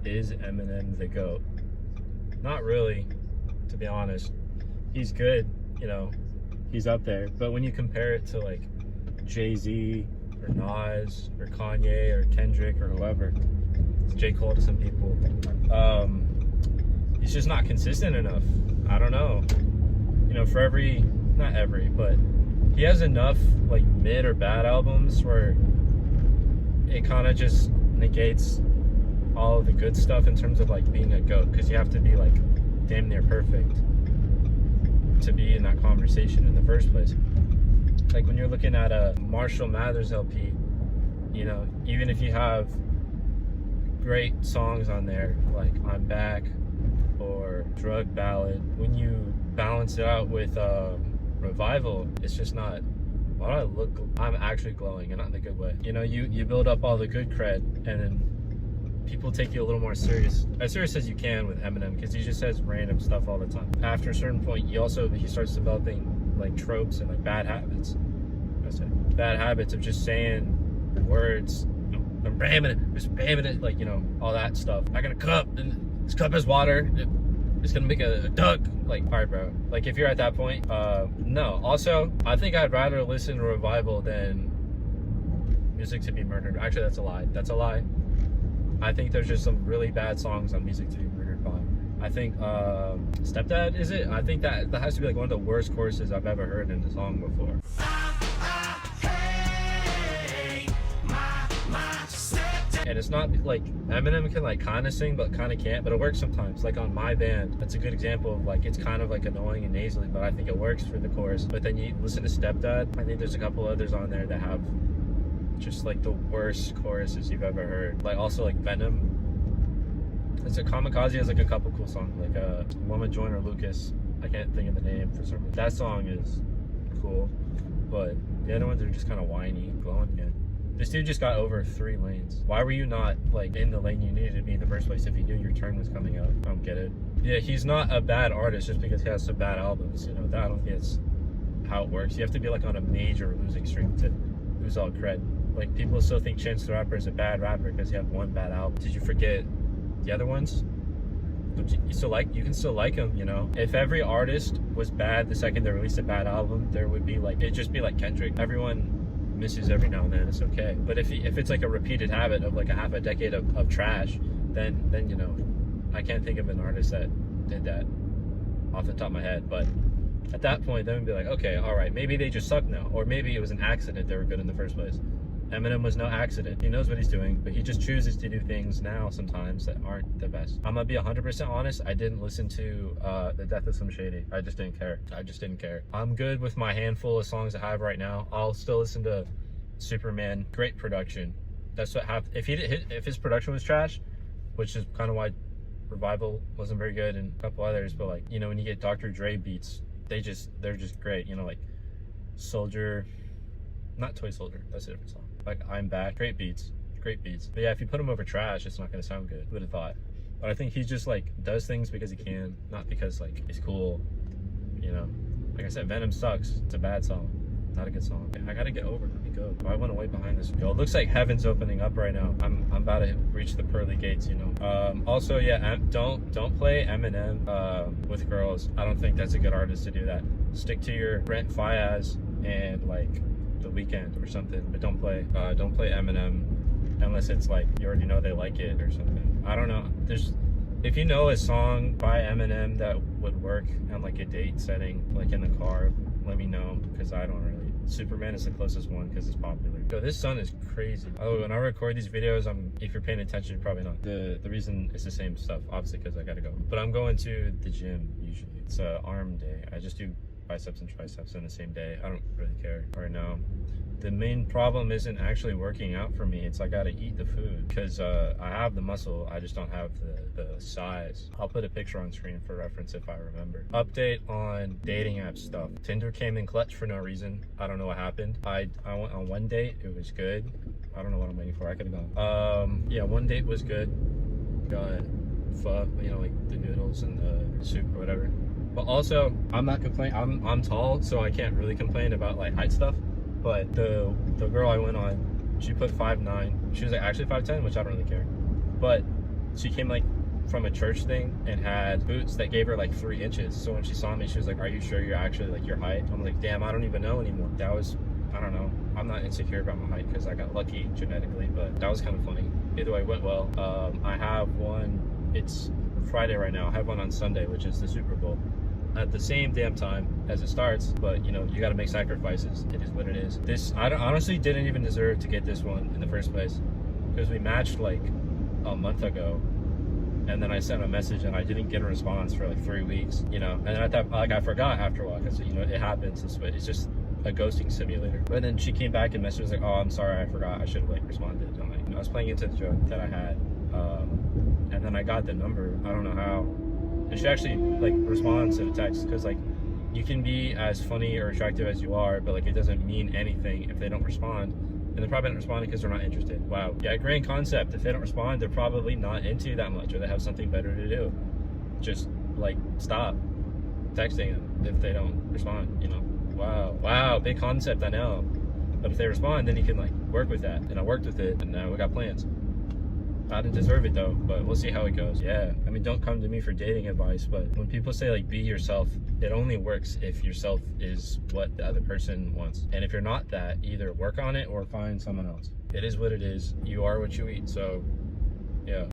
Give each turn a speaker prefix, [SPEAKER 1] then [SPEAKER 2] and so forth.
[SPEAKER 1] is Eminem the GOAT? Not really, to be honest. He's good, you know, he's up there. But when you compare it to like Jay-Z or Nas or Kanye or Kendrick or whoever, J. Cole to some people, he's just not consistent enough. I don't know. You know, for every, not every, but he has enough like mid or bad albums where it kind of just negates all of the good stuff in terms of like being a GOAT, because you have to be like damn near perfect to be in that conversation in the first place. Like when you're looking at a Marshall Mathers LP, you know, even if you have great songs on there like I'm Back or Drug Ballad, when you balance it out with Revival, it's just not, why do I look, I'm actually glowing, and not in a good way. You know, you build up all the good cred, and then people take you a little more serious as you can with Eminem, because he just says random stuff all the time. After a certain point, he starts developing like tropes and like bad habits. Bad habits of just saying words, you know, I'm ramming it, just ramming it, like, you know, all that stuff. I got a cup, and this cup has water. It's gonna make a duck. Like, all right, bro. Like, if you're at that point, no. Also, I think I'd rather listen to Revival than Music to Be Murdered. Actually, that's a lie. That's a lie. I think there's just some really bad songs on Music to Be Murdered by, I think, Stepdad, is it? I think that has to be like one of the worst choruses I've ever heard in a song before. And it's not like Eminem can like kind of sing but kind of can't, but it works sometimes. Like on My Band, that's a good example of like, it's kind of like annoying and nasally, but I think it works for the chorus. But then you listen to Stepdad, I think there's a couple others on there that have just like the worst choruses you've ever heard. Like also like Venom. It's a Kamikaze has like a couple cool songs, like one with Joyner Lucas. I can't think of the name for some reason. That song is cool, but the other ones are just kind of whiny. Glowing again. This dude just got over 3 lanes. Why were you not like in the lane you needed to be in the first place if you knew your turn was coming up? I don't get it. Yeah, he's not a bad artist just because he has some bad albums. You know, that I don't think it's how it works. You have to be like on a major losing streak to lose all cred. Like people still think Chance the Rapper is a bad rapper because you have one bad album. Did you forget the other ones? You can still like him, you know. If every artist was bad the second they released a bad album, there would be like, it'd just be like Kendrick. Everyone misses every now and then, it's okay. But if it's like a repeated habit of like a half a decade of trash, then you know, I can't think of an artist that did that off the top of my head. But at that point, then we'd be like, okay, all right, maybe they just suck now, or maybe it was an accident they were good in the first place. Eminem was no accident. He knows what he's doing, but he just chooses to do things now sometimes that aren't the best. I'm gonna be 100% honest, I didn't listen to The Death of Slim Shady. I just didn't care. I'm good with my handful of songs I have right now. I'll still listen to Superman. Great production. That's what happened. If his production was trash, which is kind of why Revival wasn't very good and a couple others, but like, you know, when you get Dr. Dre beats, they're just great. You know, like Soldier, not Toy Soldier, that's a different song. Like I'm Back, great beats. But yeah, if you put him over trash, it's not gonna sound good. Who would have thought? But I think he just like does things because he can, not because like he's cool. You know, like I said, Venom sucks. It's a bad song, not a good song. I gotta get over it. Let me go. I went away behind this. Yo, it looks like heaven's opening up right now. I'm about to reach the pearly gates. You know. Also, yeah, don't play Eminem with girls. I don't think that's a good artist to do that. Stick to your Brent Faiyaz and like The Weeknd or something, but don't play Eminem unless it's like you already know they like it or something. I don't know. If you know a song by Eminem that would work on like a date setting, like in the car, let me know, because I don't really. Superman is the closest one because it's popular. Yo, this sun is crazy. Oh, when I record these videos, if you're paying attention, you're probably not. The reason it's the same stuff, obviously, because I gotta go. But I'm going to the gym usually. It's a arm day. I just do biceps and triceps in the same day. I don't really care right now. The main problem isn't actually working out for me. It's I gotta eat the food because I have the muscle. I just don't have the size. I'll put a picture on screen for reference if I remember. Update on dating app stuff. Tinder came in clutch for no reason. I don't know what happened. I went on one date. It was good. I don't know what I'm waiting for. I could have gone. Yeah, one date was good. Got pho, you know, like the noodles and the soup or whatever. But also, I'm not complaining. I'm tall, so I can't really complain about like height stuff. But the girl I went on, she put 5'9". She was like actually 5'10", which I don't really care. But she came like from a church thing and had boots that gave her like 3 inches. So when she saw me, she was like, "Are you sure you're actually like your height?" I'm like, "Damn, I don't even know anymore." That was, I don't know. I'm not insecure about my height because I got lucky genetically, but that was kind of funny. Either way, it went well. I have one. It's Friday right now. I have one on Sunday, which is the Super Bowl, at the same damn time as it starts. But you know, you got to make sacrifices. It is what it is. This, honestly didn't even deserve to get this one in the first place, because we matched like a month ago, and then I sent a message and I didn't get a response for like 3 weeks, you know. And I thought, like, I forgot after a while, because you know it happens this way. It's just a ghosting simulator. But then she came back and messaged like, "Oh, I'm sorry, I forgot. I should have like responded." And I'm like, you know, I was playing into the joke that I had, and then I got the number. I don't know how, and she actually like responds to the text, because like you can be as funny or attractive as you are, but like it doesn't mean anything if they don't respond. And they're probably not responding because they're not interested. Wow. Yeah, grand concept. If they don't respond, they're probably not into you that much, or they have something better to do. Just like stop texting them if they don't respond, you know. Wow, big concept, I know. But if they respond, then you can like work with that. And I worked with it, and now we got plans. I didn't deserve it though, but we'll see how it goes. Yeah, I mean, don't come to me for dating advice, but when people say like be yourself, it only works if yourself is what the other person wants. And if you're not that, either work on it or find someone else. It is what it is. You are what you eat, so yeah.